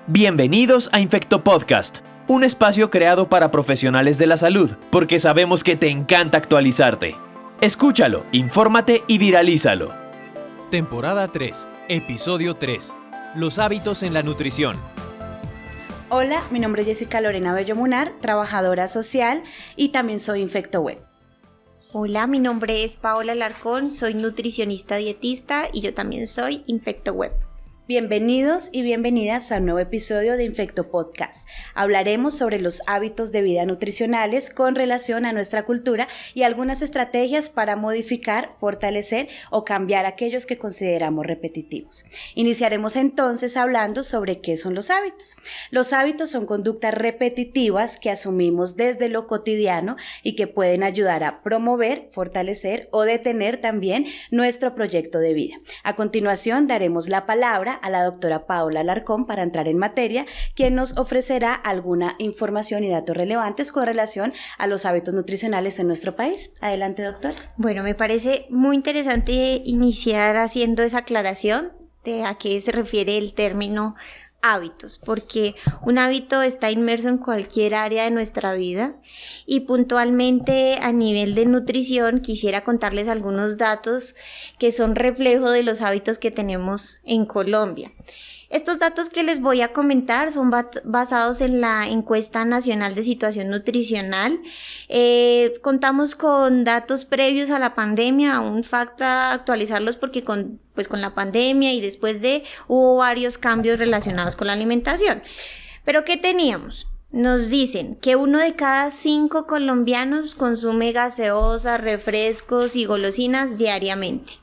Bienvenidos a Infecto Podcast, un espacio creado para profesionales de la salud, porque sabemos que te encanta actualizarte. Escúchalo, infórmate y viralízalo. Temporada 3, episodio 3. Los hábitos en la nutrición. Hola, mi nombre es Jessica Lorena Bello Munar, trabajadora social y también soy InfectoWeb. Hola, mi nombre es Paola Alarcón, soy nutricionista dietista y yo también soy InfectoWeb. Bienvenidos y bienvenidas a un nuevo episodio de Infecto Podcast. Hablaremos sobre los hábitos de vida nutricionales con relación a nuestra cultura y algunas estrategias para modificar, fortalecer o cambiar aquellos que consideramos repetitivos. Iniciaremos entonces hablando sobre qué son los hábitos. Los hábitos son conductas repetitivas que asumimos desde lo cotidiano y que pueden ayudar a promover, fortalecer o detener también nuestro proyecto de vida. A continuación daremos la palabra a la doctora Paola Alarcón para entrar en materia, quien nos ofrecerá alguna información y datos relevantes con relación a los hábitos nutricionales en nuestro país. Adelante, doctora. Bueno, me parece muy interesante iniciar haciendo esa aclaración de a qué se refiere el término hábitos, porque un hábito está inmerso en cualquier área de nuestra vida y puntualmente a nivel de nutrición quisiera contarles algunos datos que son reflejo de los hábitos que tenemos en Colombia. Estos datos que les voy a comentar son basados en la encuesta nacional de situación nutricional. Contamos con datos previos a la pandemia, aún falta actualizarlos porque con la pandemia y después hubo varios cambios relacionados con la alimentación. Pero ¿qué teníamos? Nos dicen que 1 de cada 5 colombianos consume gaseosas, refrescos y golosinas diariamente.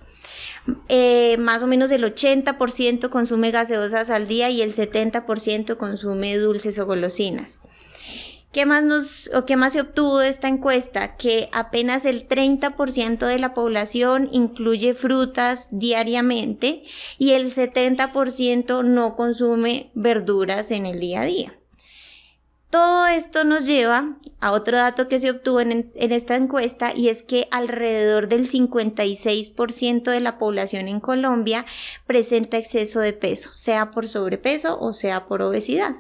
Más o menos el 80% consume gaseosas al día y el 70% consume dulces o golosinas. ¿Qué más se obtuvo de esta encuesta? Que apenas el 30% de la población incluye frutas diariamente y el 70% no consume verduras en el día a día. Todo esto nos lleva a otro dato que se obtuvo en esta encuesta y es que alrededor del 56% de la población en Colombia presenta exceso de peso, sea por sobrepeso o sea por obesidad.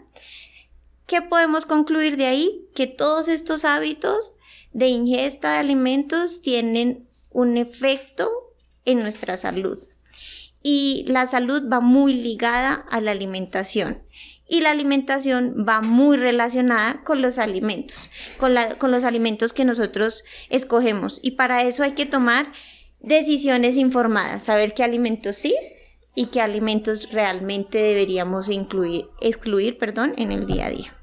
¿Qué podemos concluir de ahí? Que todos estos hábitos de ingesta de alimentos tienen un efecto en nuestra salud y la salud va muy ligada a la alimentación. Y la alimentación va muy relacionada con los alimentos, con los alimentos que nosotros escogemos. Y para eso hay que tomar decisiones informadas, saber qué alimentos sí y qué alimentos realmente deberíamos excluir en el día a día.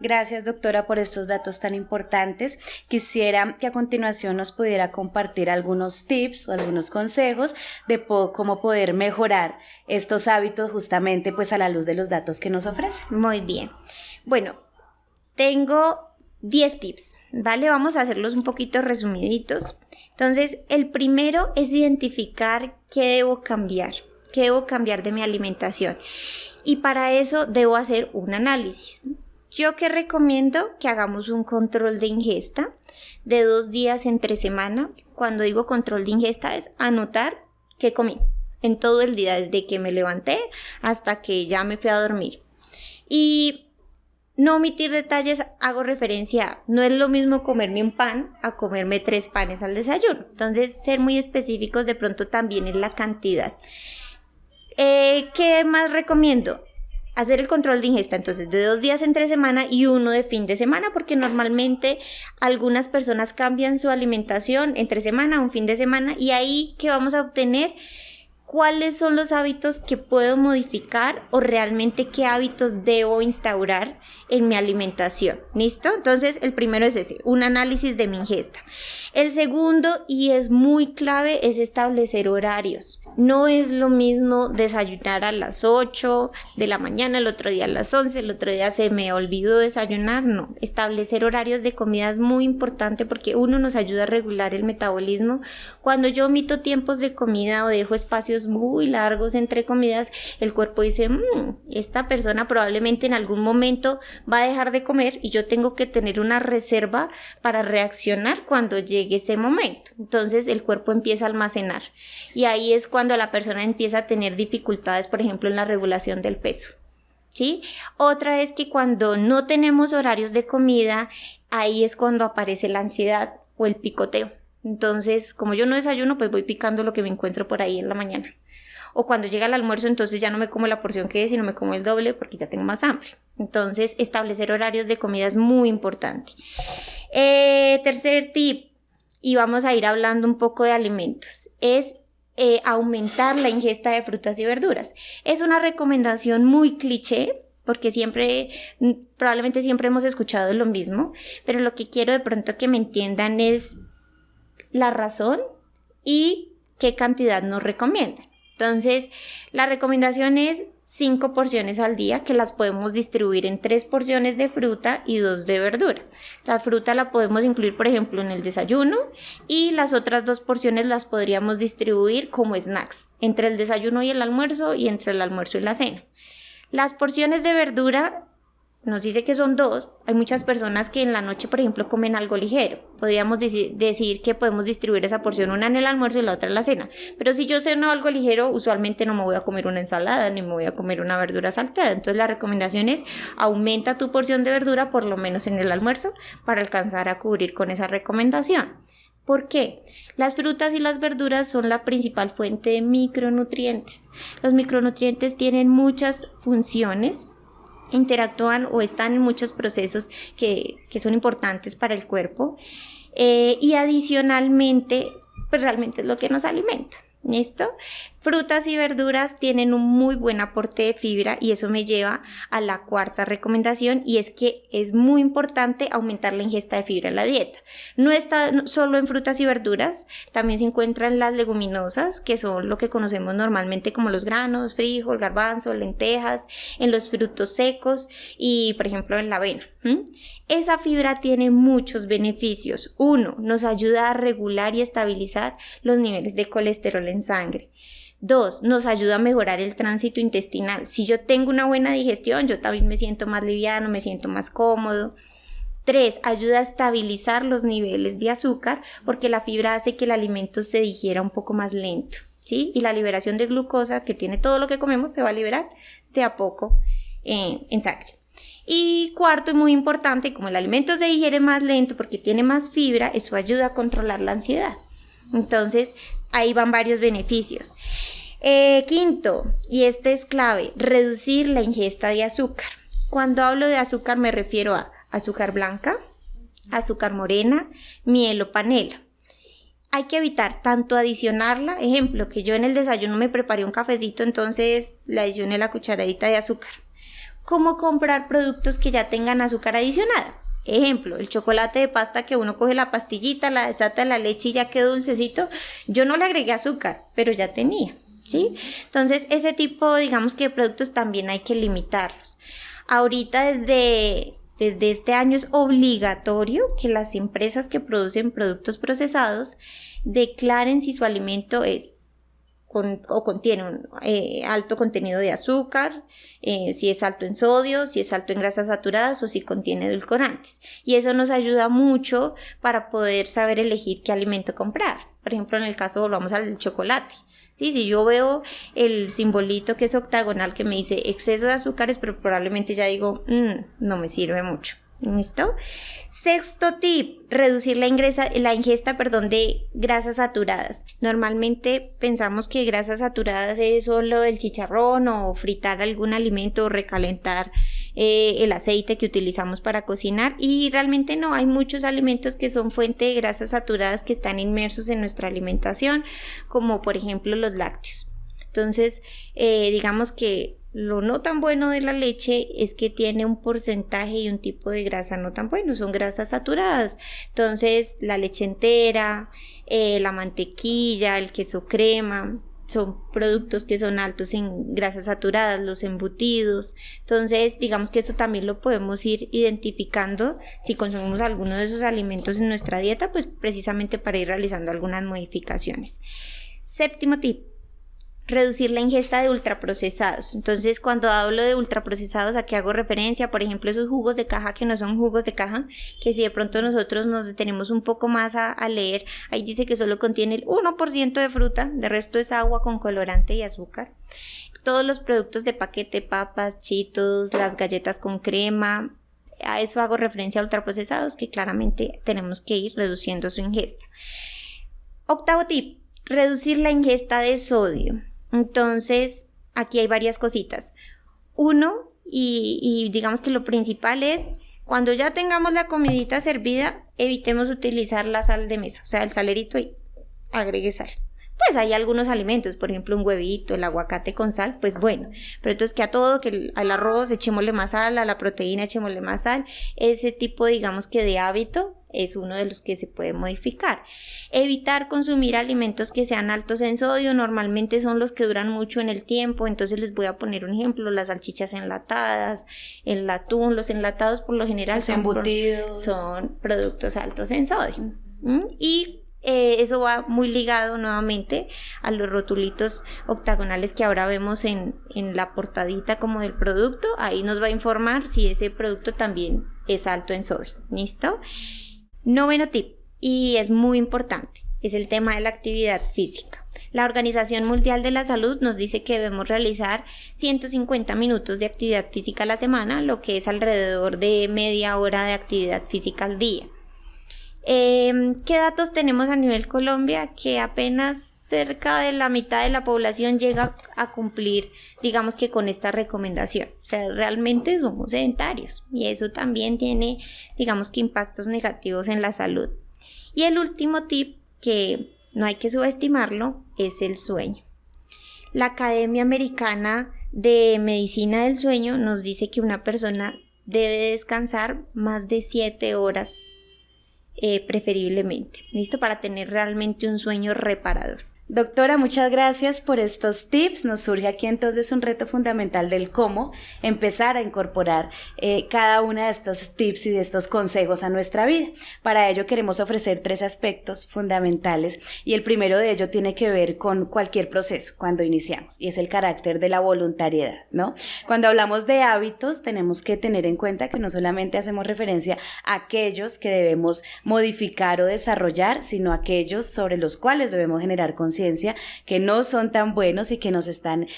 Gracias, doctora, por estos datos tan importantes. Quisiera que a continuación nos pudiera compartir algunos tips o algunos consejos de cómo poder mejorar estos hábitos justamente a la luz de los datos que nos ofrece. Muy bien. Bueno, tengo 10 tips, ¿vale? Vamos a hacerlos un poquito resumiditos. Entonces, el primero es identificar qué debo cambiar de mi alimentación. Y para eso debo hacer un análisis. Yo que recomiendo que hagamos un control de ingesta de 2 días entre semana. Cuando digo control de ingesta es anotar qué comí en todo el día, desde que me levanté hasta que ya me fui a dormir. Y no omitir detalles, hago referencia, no es lo mismo comerme un pan a comerme 3 panes al desayuno. Entonces, ser muy específicos de pronto también en la cantidad. ¿Qué más recomiendo? Hacer el control de ingesta, entonces, de 2 días entre semana y 1 de fin de semana, porque normalmente algunas personas cambian su alimentación entre semana, un fin de semana, y ahí que vamos a obtener cuáles son los hábitos que puedo modificar o realmente qué hábitos debo instaurar en mi alimentación. ¿Listo? Entonces, el primero es ese, un análisis de mi ingesta. El segundo, y es muy clave, es establecer horarios. No es lo mismo desayunar a las 8 de la mañana, el otro día a las 11, el otro día se me olvidó desayunar. No, establecer horarios de comida es muy importante porque uno nos ayuda a regular el metabolismo. Cuando yo omito tiempos de comida o dejo espacios muy largos entre comidas, el cuerpo dice, esta persona probablemente en algún momento va a dejar de comer y yo tengo que tener una reserva para reaccionar cuando llegue ese momento. Entonces el cuerpo empieza a almacenar y ahí es cuando la persona empieza a tener dificultades, por ejemplo, en la regulación del peso. ¿sí? Otra es que cuando no tenemos horarios de comida, ahí es cuando aparece la ansiedad o el picoteo. Entonces, como yo no desayuno, pues voy picando lo que me encuentro por ahí en la mañana. O cuando llega el almuerzo, entonces ya no me como la porción que es, sino me como el doble porque ya tengo más hambre. Entonces, establecer horarios de comida es muy importante. Tercer tip, y vamos a ir hablando un poco de alimentos, es aumentar la ingesta de frutas y verduras. Es una recomendación muy cliché, porque probablemente siempre hemos escuchado lo mismo, pero lo que quiero de pronto que me entiendan es la razón y qué cantidad nos recomiendan. Entonces, la recomendación es 5 porciones al día, que las podemos distribuir en 3 porciones de fruta y 2 de verdura. La fruta la podemos incluir, por ejemplo, en el desayuno, y las otras 2 porciones las podríamos distribuir como snacks, entre el desayuno y el almuerzo, y entre el almuerzo y la cena. Las porciones de verdura nos dice que son 2. Hay muchas personas que en la noche, por ejemplo, comen algo ligero. Podríamos decir que podemos distribuir esa porción, una en el almuerzo y la otra en la cena. Pero si yo ceno algo ligero, usualmente no me voy a comer una ensalada ni me voy a comer una verdura salteada. Entonces la recomendación es aumenta tu porción de verdura por lo menos en el almuerzo para alcanzar a cubrir con esa recomendación. ¿Por qué? Las frutas y las verduras son la principal fuente de micronutrientes. Los micronutrientes tienen muchas funciones, interactúan o están en muchos procesos que son importantes para el cuerpo, y adicionalmente pues realmente es lo que nos alimenta. ¿Listo? Frutas y verduras tienen un muy buen aporte de fibra, y eso me lleva a la cuarta recomendación, y es que es muy importante aumentar la ingesta de fibra en la dieta. No está solo en frutas y verduras, también se encuentran las leguminosas, que son lo que conocemos normalmente como los granos, frijol, garbanzo, lentejas, en los frutos secos y por ejemplo en la avena. Esa fibra tiene muchos beneficios. 1, nos ayuda a regular y estabilizar los niveles de colesterol en sangre. 2, nos ayuda a mejorar el tránsito intestinal. Si yo tengo una buena digestión, yo también me siento más liviano, me siento más cómodo. 3, ayuda a estabilizar los niveles de azúcar, porque la fibra hace que el alimento se digiera un poco más lento, ¿sí? Y la liberación de glucosa que tiene todo lo que comemos se va a liberar de a poco en sangre. Y 4, y muy importante, como el alimento se digiere más lento porque tiene más fibra, eso ayuda a controlar la ansiedad. Entonces, ahí van varios beneficios. 5, y este es clave, reducir la ingesta de azúcar. Cuando hablo de azúcar me refiero a azúcar blanca, azúcar morena, miel o panela. Hay que evitar tanto adicionarla, ejemplo, que yo en el desayuno me preparé un cafecito, entonces le adicioné la cucharadita de azúcar. ¿Cómo comprar productos que ya tengan azúcar adicionada? Ejemplo, el chocolate de pasta, que uno coge la pastillita, la desata en la leche y ya quedó dulcecito. Yo no le agregué azúcar, pero ya tenía, ¿sí? Entonces, ese tipo, digamos que de productos también hay que limitarlos. Ahorita desde este año es obligatorio que las empresas que producen productos procesados declaren si su alimento es contiene un alto contenido de azúcar, si es alto en sodio, si es alto en grasas saturadas o si contiene edulcorantes. Y eso nos ayuda mucho para poder saber elegir qué alimento comprar. Por ejemplo, en el caso, volvamos al chocolate. Sí, si yo veo el simbolito que es octagonal que me dice exceso de azúcares, pero probablemente ya digo, no me sirve mucho. ¿Listo? 6º tip, reducir la ingesta de grasas saturadas. Normalmente pensamos que grasas saturadas es solo el chicharrón o fritar algún alimento o recalentar el aceite que utilizamos para cocinar, y realmente no, hay muchos alimentos que son fuente de grasas saturadas que están inmersos en nuestra alimentación, como por ejemplo los lácteos. Entonces, digamos que lo no tan bueno de la leche es que tiene un porcentaje y un tipo de grasa no tan bueno, son grasas saturadas. Entonces, la leche entera, la mantequilla, el queso crema, son productos que son altos en grasas saturadas, los embutidos. Entonces, digamos que eso también lo podemos ir identificando si consumimos alguno de esos alimentos en nuestra dieta, pues precisamente para ir realizando algunas modificaciones. 7º tip, reducir la ingesta de ultraprocesados. Entonces, cuando hablo de ultraprocesados, ¿a qué hago referencia? Por ejemplo, esos jugos de caja que no son jugos de caja, que si de pronto nosotros nos detenemos un poco más a leer, ahí dice que solo contiene el 1% de fruta, de resto es agua con colorante y azúcar. todos los productos de paquete, papas, Cheetos, las galletas con crema, a eso hago referencia a ultraprocesados, que claramente tenemos que ir reduciendo su ingesta. Octavo tip, reducir la ingesta de sodio. Entonces, aquí hay varias cositas. Uno, y digamos que lo principal es, cuando ya tengamos la comidita servida, evitemos utilizar la sal de mesa, o sea, el salerito y agregue sal. Pues hay algunos alimentos, por ejemplo un huevito, el aguacate con sal, pues bueno, pero entonces que a todo, que al arroz echémosle más sal, a la proteína echémosle más sal, ese tipo digamos que de hábito es uno de los que se puede modificar. Evitar consumir alimentos que sean altos en sodio, normalmente son los que duran mucho en el tiempo, entonces les voy a poner un ejemplo, las salchichas enlatadas, el atún, los enlatados por lo general son embutidos, son productos altos en sodio. Y eso va muy ligado nuevamente a los rotulitos octagonales que ahora vemos en la portadita como del producto. Ahí nos va a informar si ese producto también es alto en sodio. ¿Listo? Noveno tip, y es muy importante, es el tema de la actividad física. La Organización Mundial de la Salud nos dice que debemos realizar 150 minutos de actividad física a la semana, lo que es alrededor de media hora de actividad física al día. ¿Qué datos tenemos a nivel Colombia? Que apenas cerca de la mitad de la población llega a cumplir, digamos que con esta recomendación. O sea, realmente somos sedentarios y eso también tiene, digamos que impactos negativos en la salud. Y el último tip, que no hay que subestimarlo, es el sueño. La Academia Americana de Medicina del Sueño nos dice que una persona debe descansar más de 7 horas preferiblemente, ¿listo? Para tener realmente un sueño reparador. Doctora, muchas gracias por estos tips. Nos surge aquí entonces un reto fundamental del cómo empezar a incorporar cada uno de estos tips y de estos consejos a nuestra vida. Para ello queremos ofrecer 3 aspectos fundamentales y el primero de ello tiene que ver con cualquier proceso cuando iniciamos y es el carácter de la voluntariedad, ¿no? Cuando hablamos de hábitos tenemos que tener en cuenta que no solamente hacemos referencia a aquellos que debemos modificar o desarrollar, sino aquellos sobre los cuales debemos generar conciencia, que no son tan buenos y que nos están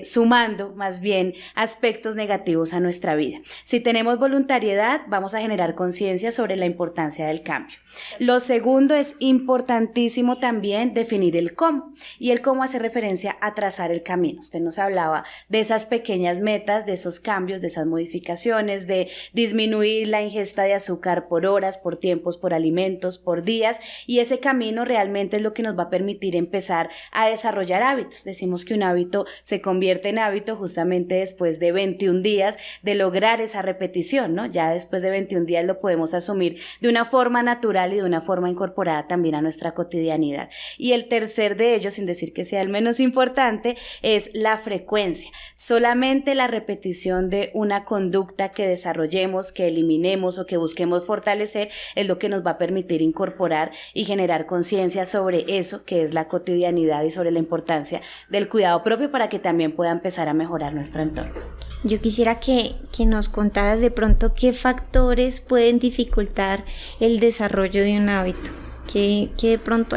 sumando más bien aspectos negativos a nuestra vida. Si tenemos voluntariedad, vamos a generar conciencia sobre la importancia del cambio. Lo segundo es importantísimo también definir el cómo, y el cómo hace referencia a trazar el camino. Usted nos hablaba de esas pequeñas metas, de esos cambios, de esas modificaciones, de disminuir la ingesta de azúcar por horas, por tiempos, por alimentos, por días, y ese camino realmente es lo que nos va a permitir empezar a desarrollar hábitos. Decimos que un hábito se convierte en hábito justamente después de 21 días de lograr esa repetición, ¿no? Ya después de 21 días lo podemos asumir de una forma natural y de una forma incorporada también a nuestra cotidianidad. Y el tercer de ellos, sin decir que sea el menos importante, es la frecuencia. Solamente la repetición de una conducta que desarrollemos, que eliminemos o que busquemos fortalecer es lo que nos va a permitir incorporar y generar conciencia sobre eso que es la cotidianidad y sobre la importancia del cuidado propio para que también pueda empezar a mejorar nuestro entorno. Yo quisiera que nos contaras de pronto qué factores pueden dificultar el desarrollo de un hábito, que de pronto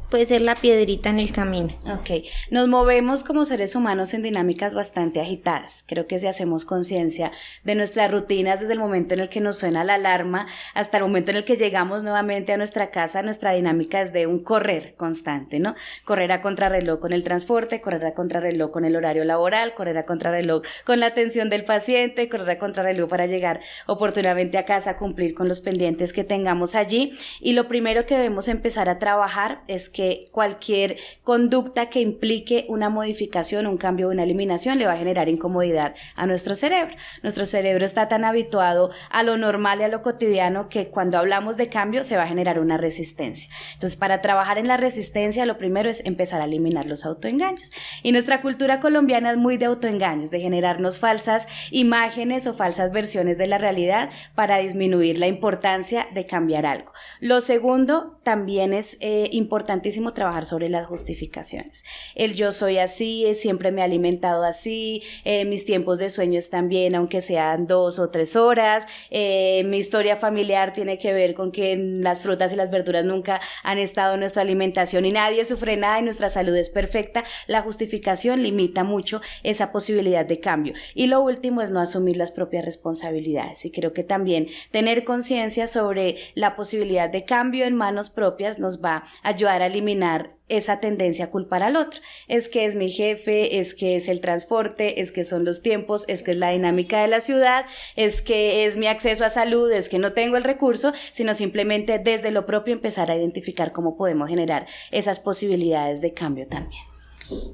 puede ser la piedrita en el camino. Ok, nos movemos como seres humanos en dinámicas bastante agitadas. Creo que si hacemos conciencia de nuestras rutinas desde el momento en el que nos suena la alarma hasta el momento en el que llegamos nuevamente a nuestra casa, nuestra dinámica es de un correr constante, ¿no? Correr a contrarreloj con el transporte, correr a contrarreloj con el horario laboral, correr a contrarreloj con la atención del paciente, correr a contrarreloj para llegar oportunamente a casa, cumplir con los pendientes que tengamos allí. Y lo primero que debemos empezar a trabajar es que cualquier conducta que implique una modificación, un cambio o una eliminación le va a generar incomodidad a nuestro cerebro. Nuestro cerebro está tan habituado a lo normal y a lo cotidiano que cuando hablamos de cambio se va a generar una resistencia. Entonces, para trabajar en la resistencia, lo primero es empezar a eliminar los autoengaños. Y nuestra cultura colombiana es muy de autoengaños, de generarnos falsas imágenes o falsas versiones de la realidad para disminuir la importancia de cambiar algo. Lo segundo también es importantísimo importantísimo trabajar sobre las justificaciones. El yo soy así, siempre me he alimentado así, mis tiempos de sueño están bien, aunque sean 2 o 3 horas, mi historia familiar tiene que ver con que las frutas y las verduras nunca han estado en nuestra alimentación y nadie sufre nada y nuestra salud es perfecta. La justificación limita mucho esa posibilidad de cambio. Y lo último es no asumir las propias responsabilidades, y creo que también tener conciencia sobre la posibilidad de cambio en manos propias nos va a ayudar a eliminar esa tendencia a culpar al otro. Es que es mi jefe, es que es el transporte, es que son los tiempos, es que es la dinámica de la ciudad, es que es mi acceso a salud, es que no tengo el recurso, sino simplemente desde lo propio empezar a identificar cómo podemos generar esas posibilidades de cambio también.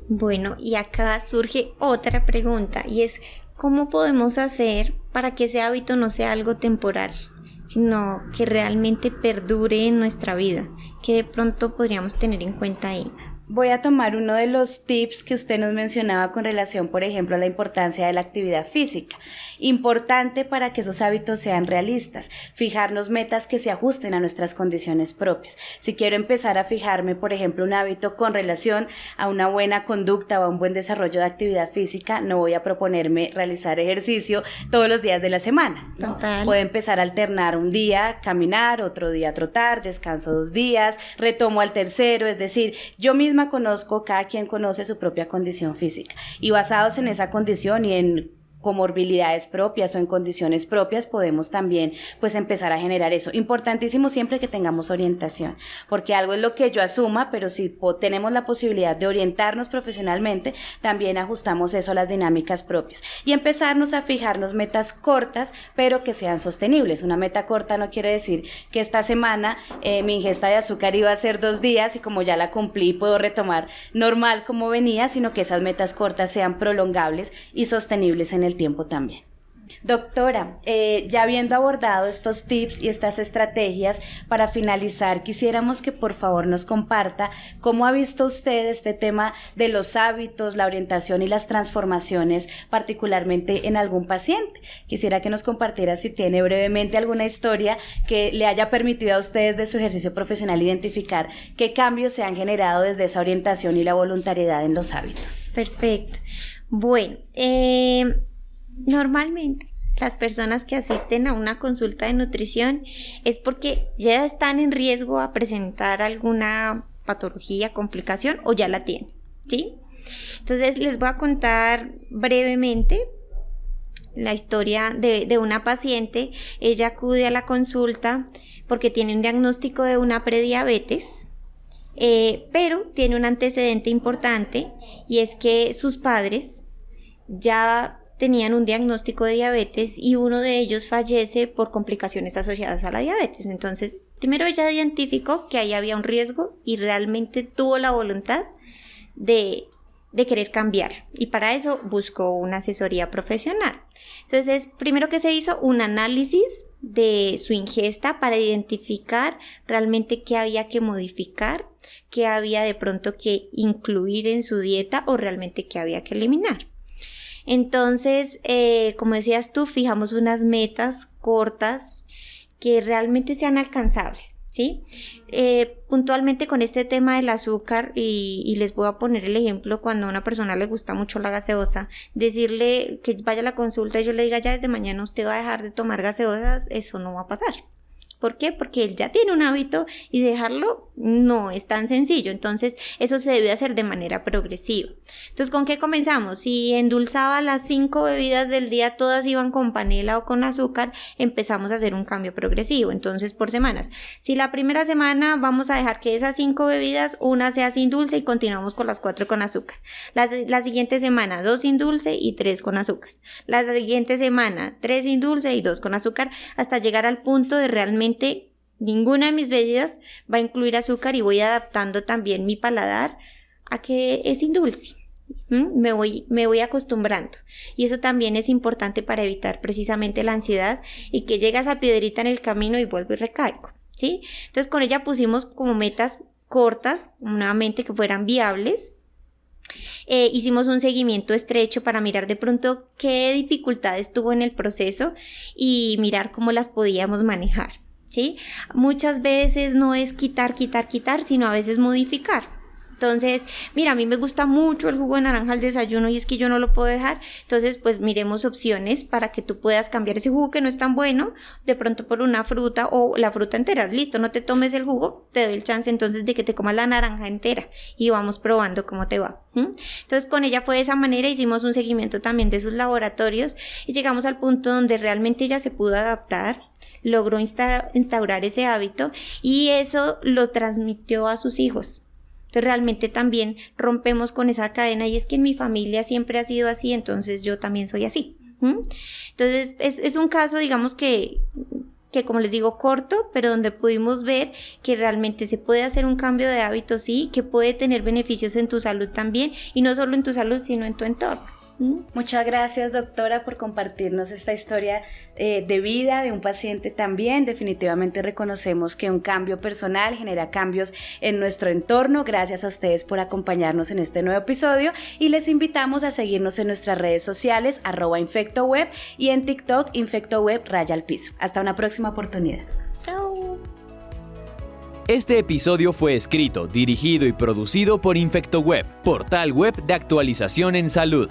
Bueno, y acá surge otra pregunta, y es ¿cómo podemos hacer para que ese hábito no sea algo temporal, sino que realmente perdure en nuestra vida? ¿Qué de pronto podríamos tener en cuenta ahí? Voy a tomar uno de los tips que usted nos mencionaba con relación, por ejemplo, a la importancia de la actividad física. Importante para que esos hábitos sean realistas, fijarnos metas que se ajusten a nuestras condiciones propias. Si quiero empezar a fijarme, por ejemplo, un hábito con relación a una buena conducta o a un buen desarrollo de actividad física, no voy a proponerme realizar ejercicio todos los días de la semana. Total. Puedo empezar a alternar un día, caminar, otro día trotar, descanso 2 días, retomo al tercero, es decir, yo misma conozco, cada quien conoce su propia condición física y basados en esa condición y en comorbilidades propias o en condiciones propias podemos también pues empezar a generar eso. Importantísimo siempre que tengamos orientación, porque algo es lo que yo asuma, pero si tenemos la posibilidad de orientarnos profesionalmente, también ajustamos eso a las dinámicas propias y empezarnos a fijarnos metas cortas, pero que sean sostenibles. Una meta corta no quiere decir que esta semana mi ingesta de azúcar iba a ser 2 días y como ya la cumplí puedo retomar normal como venía, sino que esas metas cortas sean prolongables y sostenibles en el tiempo también. Doctora, ya habiendo abordado estos tips y estas estrategias, para finalizar quisiéramos que por favor nos comparta cómo ha visto usted este tema de los hábitos, la orientación y las transformaciones, particularmente en algún paciente. Quisiera que nos compartiera si tiene brevemente alguna historia que le haya permitido a ustedes de su ejercicio profesional identificar qué cambios se han generado desde esa orientación y la voluntariedad en los hábitos. Perfecto. Bueno, normalmente las personas que asisten a una consulta de nutrición es porque ya están en riesgo a presentar alguna patología, complicación o ya la tienen, ¿sí? Entonces les voy a contar brevemente la historia de una paciente. Ella acude a la consulta porque tiene un diagnóstico de una prediabetes, pero tiene un antecedente importante y es que sus padres ya tenían un diagnóstico de diabetes y uno de ellos fallece por complicaciones asociadas a la diabetes. Entonces, primero ella identificó que ahí había un riesgo y realmente tuvo la voluntad de querer cambiar, y para eso buscó una asesoría profesional. Entonces, primero que se hizo un análisis de su ingesta para identificar realmente qué había que modificar, qué había de pronto que incluir en su dieta o realmente qué había que eliminar. Entonces, como decías tú, fijamos unas metas cortas que realmente sean alcanzables, ¿sí? Puntualmente con este tema del azúcar, y les voy a poner el ejemplo cuando a una persona le gusta mucho la gaseosa, decirle que vaya a la consulta y yo le diga ya desde mañana usted va a dejar de tomar gaseosas, eso no va a pasar. ¿Por qué? Porque él ya tiene un hábito y dejarlo no es tan sencillo. Entonces, eso se debe hacer de manera progresiva. Entonces, ¿con qué comenzamos? Si endulzaba las 5 bebidas del día, todas iban con panela o con azúcar, empezamos a hacer un cambio progresivo. Entonces, por semanas. Si la primera semana vamos a dejar que esas 5 bebidas, una sea sin dulce y continuamos con las 4 con azúcar. La siguiente semana, 2 sin dulce y 3 con azúcar. La siguiente semana, 3 sin dulce y 2 con azúcar, hasta llegar al punto de realmente ninguna de mis bebidas va a incluir azúcar y voy adaptando también mi paladar a que es sin dulce. Me voy acostumbrando, y eso también es importante para evitar precisamente la ansiedad y que llega esa piedrita en el camino y vuelvo y recaigo, ¿sí? Entonces con ella pusimos como metas cortas, nuevamente que fueran viables. Hicimos un seguimiento estrecho para mirar de pronto qué dificultades tuvo en el proceso y mirar cómo las podíamos manejar, ¿sí? Muchas veces no es quitar, sino a veces modificar. Entonces, mira, a mí me gusta mucho el jugo de naranja al desayuno y es que yo no lo puedo dejar. Entonces, pues miremos opciones para que tú puedas cambiar ese jugo que no es tan bueno, de pronto por una fruta o la fruta entera. Listo, no te tomes el jugo, te doy el chance entonces de que te comas la naranja entera y vamos probando cómo te va. Entonces, con ella fue de esa manera, hicimos un seguimiento también de sus laboratorios y llegamos al punto donde realmente ella se pudo adaptar, logró instaurar ese hábito y eso lo transmitió a sus hijos. Entonces realmente también rompemos con esa cadena y es que en mi familia siempre ha sido así, entonces yo también soy así. Entonces es un caso, digamos que como les digo, corto, pero donde pudimos ver que realmente se puede hacer un cambio de hábitos, sí, que puede tener beneficios en tu salud también, y no solo en tu salud, sino en tu entorno. Muchas gracias, doctora, por compartirnos esta historia de vida de un paciente también. Definitivamente reconocemos que un cambio personal genera cambios en nuestro entorno. Gracias a ustedes por acompañarnos en este nuevo episodio y les invitamos a seguirnos en nuestras redes sociales @InfectoWeb y en TikTok InfectoWeb_. Hasta una próxima oportunidad. Chao. Este episodio fue escrito, dirigido y producido por InfectoWeb, portal web de actualización en salud.